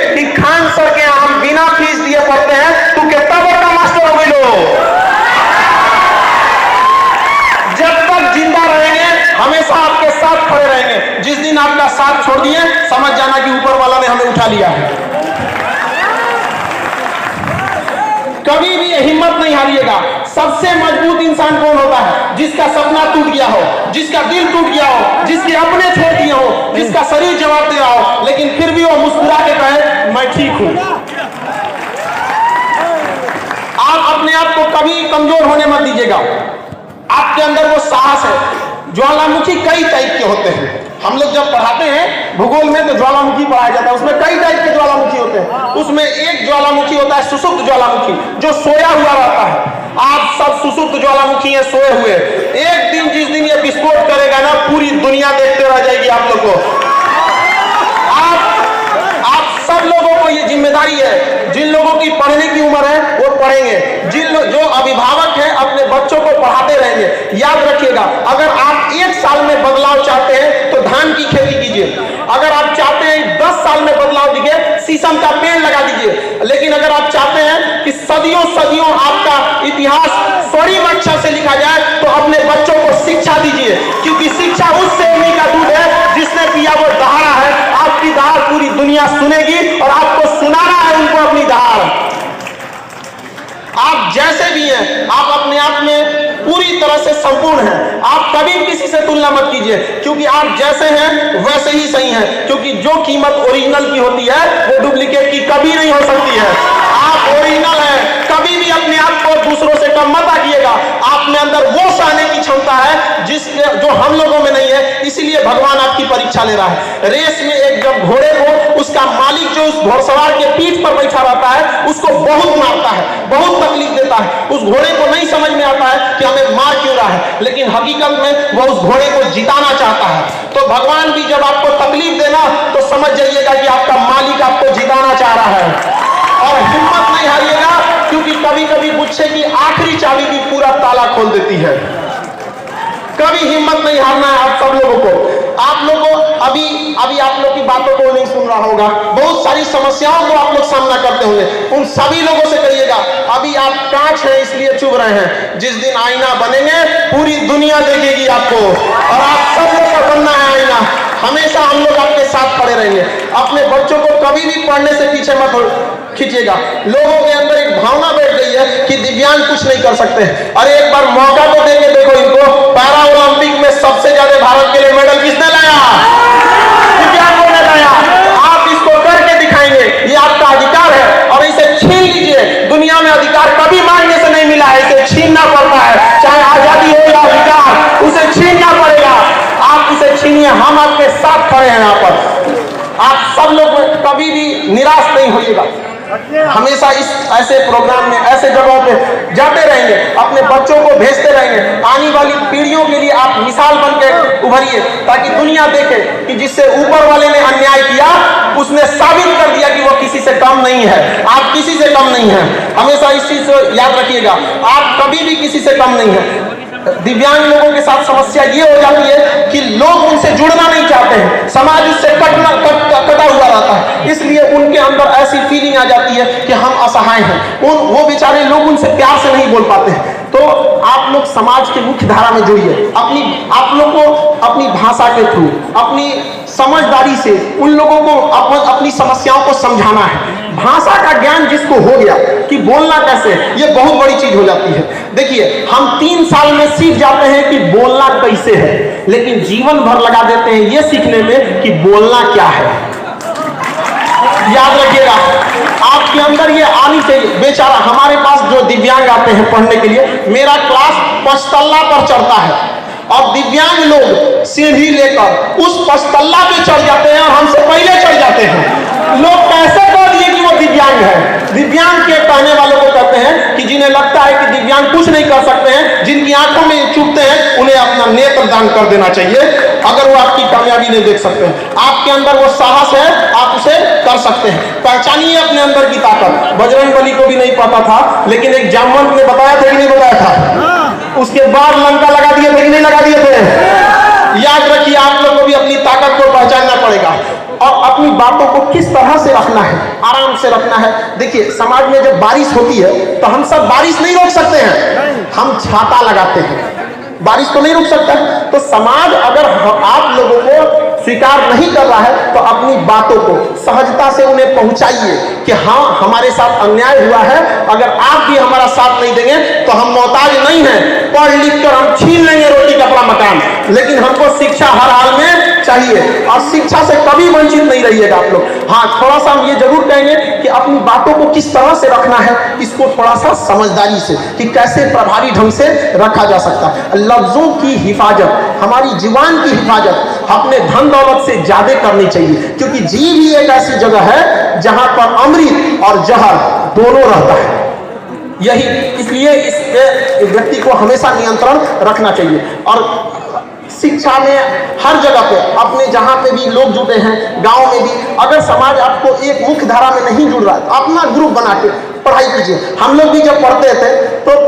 कि खान सर के हम बिना फीस दिए पढ़ते हैं, तू कितना बड़ा मास्टर हो गई लो। जब तक जिंदा रहेंगे हमेशा आपके साथ खड़े रहेंगे। जिस दिन आपका साथ छोड़ दिए समझ जाना कि ऊपर वाला ने हमें उठा लिया है। कभी भी हिम्मत नहीं हारिएगा। सबसे मजबूत इंसान कौन होता है? जिसका सपना टूट गया हो, जिसका दिल टूट गया हो, जिसके अपने छोड़ दिए हो, जिसका शरीर जवाब दे रहा हो, लेकिन फिर भी वो मुस्कुरा के कहे मैं ठीक हूं। आप अपने आप को कभी कमजोर होने मत दीजिएगा। आपके अंदर वो साहस है। ज्वालामुखी कई टाइप के होते हैं। हम लोग जब पढ़ाते हैं भूगोल में तो ज्वालामुखी पढ़ाया जाता है, उसमें कई टाइप के ज्वालामुखी होते हैं। उसमें एक ज्वालामुखी होता है सुषुप्त ज्वालामुखी, जो सोया हुआ रहता है। आप सब सुषुप्त ज्वालामुखी है, सोए हुए। एक दिन जिस दिन ये विस्फोट करेगा ना, पूरी दुनिया देखते रह जाएगी आप लोग को। आप सब लोगों को ये जिम्मेदारी है। जिन लोगों की पढ़ने की उम्र है वो पढ़ेंगे, जो अभिभावक हैं अपने बच्चों को पढ़ाते रहेंगे। याद रखिएगा, अगर आप 1 साल में बदलाव चाहते हैं तो धान की खेती कीजिए। अगर आप चाहते हैं 10 साल में बदलाव दिखे, शीशम का पेड़ लगा दीजिए। लेकिन अगर आप चाहते हैं कि सदियों सदियों आपका इतिहास स्वर्णिम अक्षर से लिखा जाए, तो अपने बच्चों को शिक्षा दीजिए, क्योंकि शिक्षा उस सेवनी का दूध है जिसने पिया वो दहाड़ा है। आपकी दहाड़ पूरी दुनिया सुनेगी और आपको सुनाना है उनको अपनी दहाड़। आप जैसे भी हैं, आप अपने आप में पूरी तरह से संपूर्ण हैं। आप कभी किसी से तुलना मत कीजिए, क्योंकि आप जैसे हैं वैसे ही सही हैं। क्योंकि जो कीमत ओरिजिनल की होती है वो डुप्लीकेट की कभी नहीं हो सकती है। आप ओरिजिनल हैं, कभी भी अपने आप को दूसरों से कम मत आकिएगा। आप में अंदर वो सहने की क्षमता है जो हम लोगों में नहीं है, इसीलिए भगवान आपकी परीक्षा ले रहा है। रेस में एक जब घोड़े को उसका मालिक जो उस घोड़सवार के पीठ पर बैठा रहता है उसको बहुत मारता है, बहुत तकलीफ देता है। उस घोड़े को नहीं समझ में आता है कि हमें मार क्यों रहा है, लेकिन हकीकत में वो उस घोड़े को जिताना चाहता है। तो भगवान भी जब आपको तकलीफ देना तो समझ जाइएगा कि आपका मालिक आपको जिताना चाह रहा है। और हिम्मत नहीं हारिएगा, क्योंकि कभी कभी गुच्छे की आखिरी चाबी भी पूरा ताला खोल देती है। कभी हिम्मत नहीं हारना है आप सब लोगों को। आप लोगों अभी आप लोग की बातों को नहीं सुन रहा होगा, बहुत सारी समस्याओं को आप लोग सामना करते होंगे। उन सभी लोगों से कहिएगा अभी आप कांच हैं इसलिए चुभ रहे हैं, जिस दिन आईना बनेंगे पूरी दुनिया देखेगी आपको, और आप सब लोग का बनना है आईना। हमेशा हम लोग आपके साथ खड़े रहेंगे। अपने बच्चों को कभी भी पढ़ने से पीछे मत खींचिएगा। लोगों के अंदर एक भावना बैठ गई है कि दिव्यांग कुछ नहीं कर सकते। अरे एक बार मौका तो देके देखो इनको। पैरा ओलंपिक में सबसे ज्यादा भारत के लिए मेडल किसने लाया? दिव्यांगों ने लाया। आप इसको करके दिखाएंगे, ये आपका अधिकार है, और इसे छीन लीजिए। दुनिया में अधिकार कभी मांगने से नहीं मिला है, इसे छीनना पड़ता है। चाहे आजादी हो या अधिकार, उसे छीनना पड़ेगा। आप इसे छीनिए, हम आपके साथ खड़े हैं यहाँ पर। आप सब लोग कभी भी निराश नहीं होइएगा। हमेशा इस ऐसे प्रोग्राम में ऐसे जगहों पे जाते रहेंगे, अपने बच्चों को भेजते रहेंगे। आने वाली पीढ़ियों के लिए आप मिसाल बन के उभरिए, ताकि दुनिया देखे कि जिससे ऊपर वाले ने अन्याय किया उसने साबित कर दिया कि वो किसी से कम नहीं है। आप किसी से कम नहीं है, हमेशा इस चीज को याद रखिएगा। आप कभी भी किसी से कम नहीं है। दिव्यांग लोगों के साथ समस्या ये हो जाती है कि लोग उनसे जुड़ना नहीं चाहते हैं, समाज उससे कटा हुआ रहता है, इसलिए उनके अंदर ऐसी फीलिंग आ जाती है कि हम असहाय हैं। वो बेचारे लोग उनसे प्यार से नहीं बोल पाते हैं। तो आप लोग समाज के मुख्य धारा में जुड़िए। आप लोग को अपनी भाषा के थ्रू, अपनी समझदारी से उन लोगों को अपनी समस्याओं को समझाना है। भाषा का ज्ञान जिसको हो गया कि बोलना कैसे, ये बहुत बड़ी चीज हो जाती है। देखिए, हम 3 साल में सीख जाते हैं कि बोलना कैसे है, लेकिन जीवन भर लगा देते हैं ये सीखने में कि बोलना क्या है। याद रखिएगा, आपके अंदर ये आनी चाहिए। बेचारा हमारे पास जो दिव्यांग आते हैं पढ़ने के लिए, मेरा क्लास 5 तल्ला पर चढ़ता है, और दिव्यांग लोग सीढ़ी लेकर उस 5 तल्ला पे चढ़ जाते हैं और हमसे पहले चढ़ जाते हैं। लोग कैसे कह दिए कि वो दिव्यांग है? दिव्यांग के कहने वालों को कहते हैं कि जिन्हें लगता है कि दिव्यांग कुछ नहीं कर सकते हैं, जिनकी आंखों में चुभते हैं, उन्हें अपना नेत्र दान कर देना चाहिए अगर वो आपकी कामयाबी नहीं देख सकते हैं। आपके अंदर वो साहस है, आप उसे कर सकते हैं। पहचानिए अपने अंदर की ताकत। बजरंगबली को भी नहीं पता था, लेकिन एक जामवंत ने बताया था कि नहीं बताया था? उसके बाद लंका लगा दिए थे कि नहीं लगा दिए थे? याद रखिए, आप लोग को भी अपनी ताकत को पहचानना पड़ेगा। और अपनी बातों को किस तरह से रखना है, आराम से रखना है। देखिए समाज में जब बारिश होती है तो हम सब बारिश नहीं रोक सकते हैं, हम छाता लगाते हैं, बारिश तो नहीं रुक सकता है। तो समाज अगर आप लोगों को स्वीकार नहीं कर रहा है तो अपनी बातों को सहजता से उन्हें पहुंचाइए कि हाँ हमारे साथ अन्याय हुआ है, अगर आप भी हमारा साथ नहीं देंगे तो हम मोहताज नहीं हैं, पढ़ लिख कर हम छीन लेंगे रोटी कपड़ा मकान, लेकिन हमको शिक्षा हर हाल में चाहिए और शिक्षा से कभी वंचित नहीं रहिएगा आप लोग। हाँ थोड़ा सा हम ये जरूर कहेंगे कि अपनी बातों को किस तरह से रखना है, इसको थोड़ा सा समझदारी से कि कैसे प्रभावी ढंग से रखा जा सकता है। लफ्जों की हिफाजत, हमारी जुबान की हिफाजत अपने धन दौलत से ज्यादा करनी चाहिए, क्योंकि जीव ही एक ऐसी जगह है जहां पर अमृत और जहर दोनों रहता है। यही इसलिए इस व्यक्ति को हमेशा नियंत्रण रखना चाहिए। और शिक्षा में हर जगह पे अपने जहां पे भी लोग जुटे हैं, गांव में भी, अगर समाज आपको एक मुख्य धारा में नहीं जुड़ रहा है तो अपना ग्रुप बना के पढ़ाई कीजिए। हम लोग भी जब पढ़ते थे तो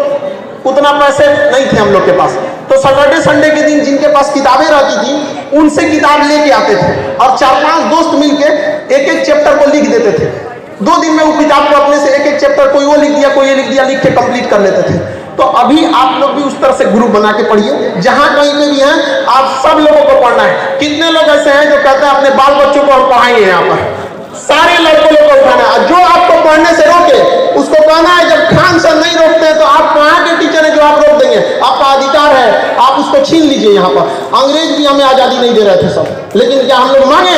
उतना पैसे नहीं थे हम लोग के पास, तो सैटरडे संडे के दिन जिनके पास किताबें रहती थी उनसे किताब लेके आते थे और 4-5 दोस्त मिलके एक एक चैप्टर को लिख देते थे। 2 दिन में वो किताब को अपने से एक एक चैप्टर कोई वो लिख दिया, कोई ये लिख दिया, लिख के कंप्लीट कर लेते थे। तो अभी आप लोग भी उस तरह से ग्रुप बना के पढ़िए, जहां कहीं पे भी हैं आप सब लोगों को पढ़ना है। कितने लोग ऐसे हैं जो कहते हैं अपने बाल बच्चों को हम पढ़ाएंगे, यहाँ पर सारे लड़कों को उठाना है, जो आपको पढ़ने से रोके उसको कहना है। जब खान सर नहीं रोकते हैं तो आप कहाँ के टीचर हैं जो आप रोक देंगे, आपका अधिकार है, आप उसको छीन लीजिए। यहाँ पर अंग्रेज भी हमें आजादी नहीं दे रहे थे सब, लेकिन क्या हम लोग मांगे,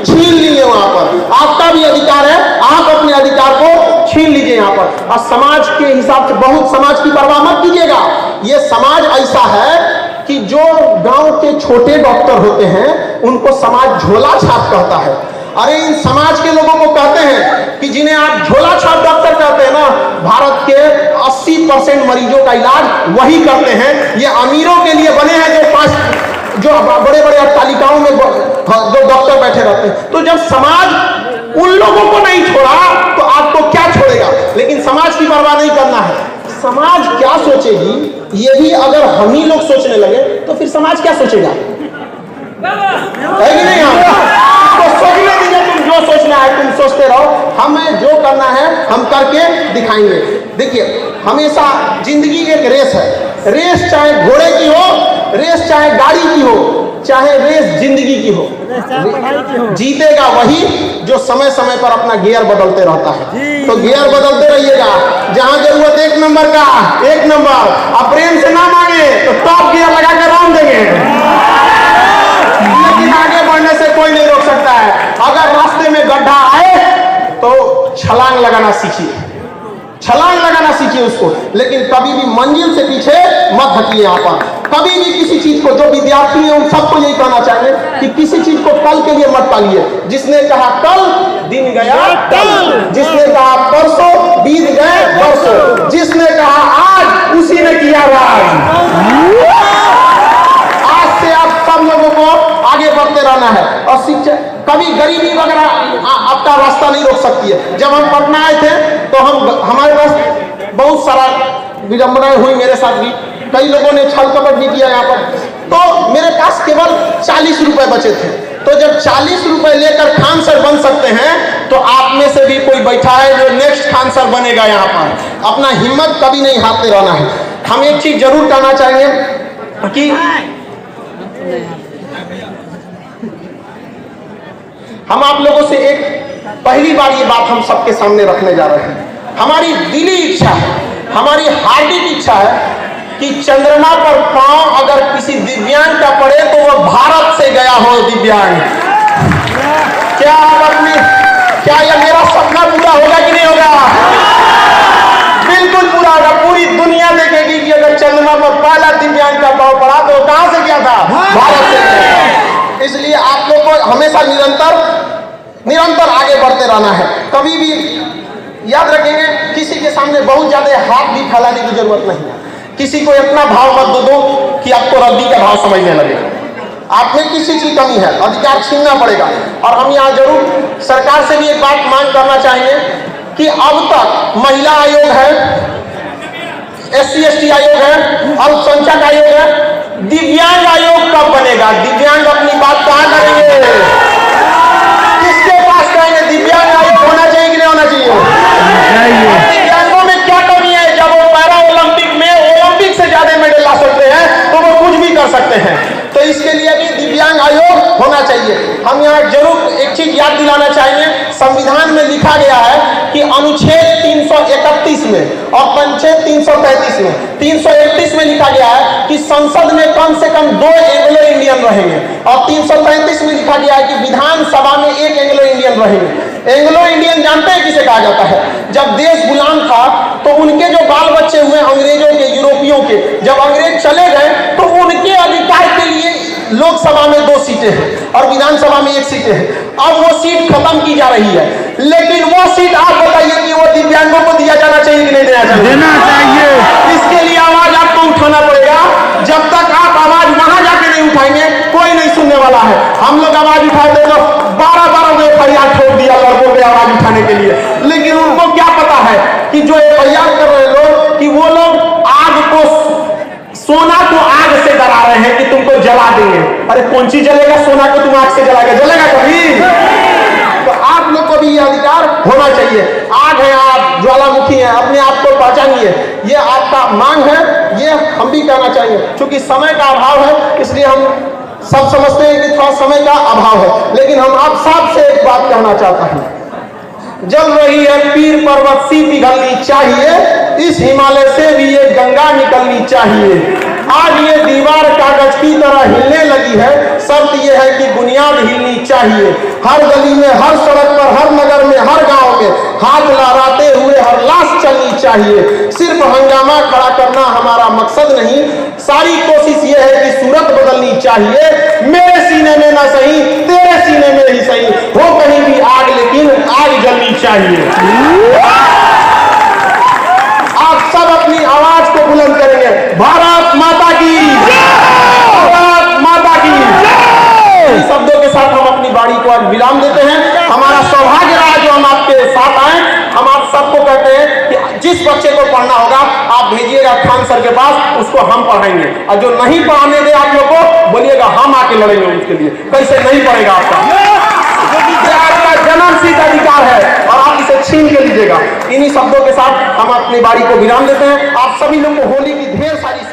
छीन लिए। वहां पर आपका भी अधिकार है, आप अपने अधिकार को छीन लीजिए यहाँ पर। और समाज के हिसाब से बहुत समाज की परवाह मत कीजिएगा। ये समाज ऐसा है कि जो गांव के छोटे डॉक्टर होते हैं उनको समाज झोला छाप कहता है। अरे इन समाज के लोगों को कहते हैं कि जिन्हें आप झोला छाप डॉक्टर कहते हैं ना, भारत के 80% मरीजों का इलाज वही करते हैं। ये अमीरों के लिए बने हैं जो बड़े बड़े अट्टालिकाओं में जो डॉक्टर बैठे रहते हैं। तो जब समाज उन लोगों को नहीं छोड़ा तो आपको क्या छोड़ेगा। लेकिन समाज की परवाह नहीं करना है, समाज क्या सोचेगी ये भी अगर हम ही लोग सोचने लगे तो फिर समाज क्या सोचेगा, है कि नहीं। तो सोचने दीजिए, तुम जो सोचना है तुम सोचते रहो, हमें जो करना है हम करके दिखाएंगे। देखिए हमेशा जिंदगी एक रेस है, रेस चाहे घोड़े की हो, रेस चाहे गाड़ी की हो, चाहे रेस जिंदगी की हो, जीतेगा वही जो समय समय पर अपना गियर बदलते रहता है। तो गियर बदलते रहिएगा, जहां जरूरत 1 नंबर का 1 नंबर, अब प्रेम से ना मांगे तो टॉप गियर लगा कर राउंड देंगे, लेकिन आगे बढ़ने से कोई नहीं रोक सकता है। अगर रास्ते में गड्ढा आए तो छलांग लगाना सीखिए, छलांग लगाना सीखिए उसको, लेकिन कभी भी मंजिल से पीछे मत हटिए। यहाँ पर कभी भी किसी चीज को, जो विद्यार्थी है उन सबको यही कहना चाहिए कि किसी चीज को कल के लिए मत पालिए। जिसने कहा कल दिन गया कल, जिसने कहा परसों बीत गए परसों, जिसने कहा आज उसी ने किया राज। आज से आप सब लोगों को आगे बढ़ते रहना है। और शिक्षा कभी गरीबी वगैरह आपका रास्ता नहीं रोक सकती है। जब हम पटना आए थे तो हमारे पास बहुत सारा विडंबनाएं हुई, मेरे साथ भी कई लोगों ने छल कपट भी किया यहाँ पर। तो मेरे पास केवल 40 रुपए बचे थे। तो जब 40 रुपए लेकर खान सर बन सकते हैं तो आप में से भी कोई बैठा है जो नेक्स्ट खान सर बनेगा। यहाँ पर अपना हिम्मत कभी नहीं हारते रहना है। हम एक चीज जरूर कहना चाहेंगे कि हम आप लोगों से एक पहली बार ये बात हम सबके सामने रखने जा रहे हैं। हमारी दिली इच्छा है, हमारी हार्दिक इच्छा है कि चंद्रमा पर पांव अगर किसी दिव्यांग का पड़े तो वह भारत से गया हो दिव्यांग। क्या यह मेरा सपना पूरा होगा कि नहीं होगा? बिल्कुल पूरा होगा। पूरी दुनिया देखेगी कि अगर चंद्रमा पर पहला दिव्यांग का पांव पड़ा तो कहां से गया था? भारत से गया। इसलिए आप लोग को हमेशा निरंतर आगे बढ़ते रहना है। कभी भी याद रखेंगे, किसी के सामने बहुत ज्यादा हाथ भी फैलाने की जरूरत नहीं है। किसी को इतना भाव मत दो कि आपको रद्दी का भाव समझने लगे। आप में किसी की कमी है, अधिकार छीनना पड़ेगा। और हम यहाँ जरूर सरकार से भी एक बात मांग करना चाहेंगे कि अब तक महिला आयोग है, SC/ST आयोग है, अल्पसंख्यक आयोग है, दिव्यांग आयोग कब बनेगा? दिव्यांग अपनी बात कहाँ करेंगे? याद दिलाना चाहेंगे, संविधान में लिखा गया है कि अनुच्छेद 331 में और अनुच्छेद 335 में 331 में लिखा गया है कि संसद में कम से कम 2 एंग्लो इंडियन रहेंगे और 335 में लिखा गया है कि विधानसभा में 1 एंग्लो इंडियन रहेंगे। एंग्लो इंडियन जानते हैं किसे कहा जाता है? जब देश गुलाम था तो उनके जो बाल बच्चे हुए अंग्रेजों के, यूरोपियों के, जब अंग्रेज चले गए तो उनके अधिकार के लिए लोकसभा में 2 सीटें हैं और विधानसभा में 1 सीटें हैं। अब वो सीट खत्म की जा रही है, लेकिन वो सीट आप बताइए कि वो दिव्यांगों को दिया जाना चाहिए कि नहीं देना चाहिए? देना चाहिए। इसके लिए आवाज आपको उठाना पड़ेगा। जब तक आप आवाज वहां जाके नहीं उठाएंगे कोई नहीं सुनने वाला है। हम लोग आवाज उठाते तो 12-12 में FIR ठोक दिया लड़कों पे आवाज उठाने के लिए, लेकिन उनको क्या पता है कि जो FIR कर रहे लोग कि वो लोग आग को, सोना को आग से डरा रहे हैं कि तुमको जला देंगे। अरे कौन चीज जलेगा? सोना को तुम आग से जलाएगा? जलेगा कभी? तो आप लोग को भी ये अधिकार होना चाहिए। आग है, आप ज्वालामुखी हैं, अपने आप को पहचानिए, ये आपका मांग है, ये हम भी कहना चाहिए। क्योंकि समय का अभाव है इसलिए हम सब समझते हैं कि थोड़ा समय का अभाव है, लेकिन हम आप सबसे एक बात कहना चाहता हूं, जल रही है पीर पर्वत सी पिघलनी चाहिए, इस हिमालय से भी ये गंगा निकलनी चाहिए। आज ये दीवार कागज की तरह हिलने लगी है, शर्त ये है कि बुनियाद हिलनी चाहिए। हर गली में, हर सड़क पर, हर नगर में, हर गांव में हाथ लहराते हुए हर लाश चलनी चाहिए। सिर्फ हंगामा खड़ा करना हमारा मकसद नहीं, सारी कोशिश ये है कि सूरत बदलनी चाहिए। मेरे सीने में ना सही, तेरे सीने में ही सही, हो कहीं भी आग, लेकिन आग जलनी चाहिए। आप सब अपनी आवाज को बुलंद करेंगे, भारत माता की, भारत माता की। इन शब्दों के साथ हम अपनी वाणी को आज विराम देते हैं। हमारा सौभाग्य रहा जो हम आपके साथ आए। हम आप सबको कहते हैं कि जिस बच्चे को पढ़ना होगा आप भेजिएगा खान सर के पास, उसको हम पढ़ाएंगे, और जो नहीं पढ़ाने दे आप लोग को बोलिएगा हम आके लड़ेंगे उसके लिए। कैसे नहीं पढ़ेगा आपका? आपका जन्मसिद्ध अधिकार है और आप इसे छीन के लीजिएगा। इन्हीं शब्दों के साथ हम अपनी बारी को विराम देते हैं। आप सभी लोग को होली की ढेर सारी